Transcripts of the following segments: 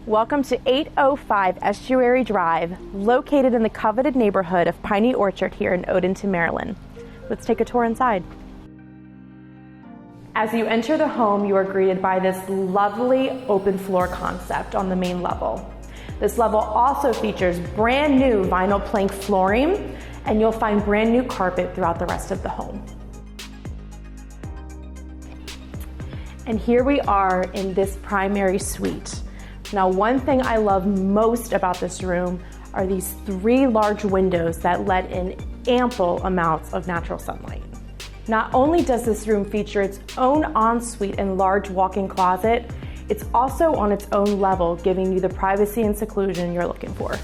Welcome to 805 Estuary Drive, located in the coveted neighborhood of Piney Orchard here in Odenton, Maryland. Let's take a tour inside. As you enter the home, you are greeted by this lovely open floor concept on the main level. This level also features brand new vinyl plank flooring, and you'll find brand new carpet throughout the rest of the home. And here we are in this primary suite. Now, one thing I love most about this room are these 3 large windows that let in ample amounts of natural sunlight. Not only does this room feature its own ensuite and large walk-in closet, it's also on its own level, giving you the privacy and seclusion you're looking for.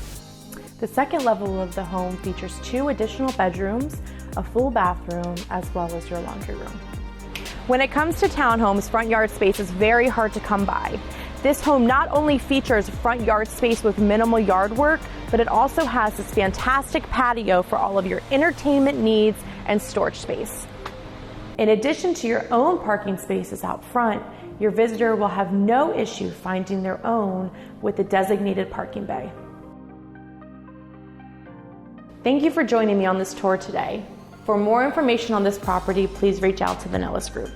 The second level of the home features 2 additional bedrooms, a full bathroom, as well as your laundry room. When it comes to townhomes, front yard space is very hard to come by. This home not only features front yard space with minimal yard work, but it also has this fantastic patio for all of your entertainment needs and storage space. In addition to your own parking spaces out front, your visitor will have no issue finding their own with the designated parking bay. Thank you for joining me on this tour today. For more information on this property, please reach out to the Nellis Group.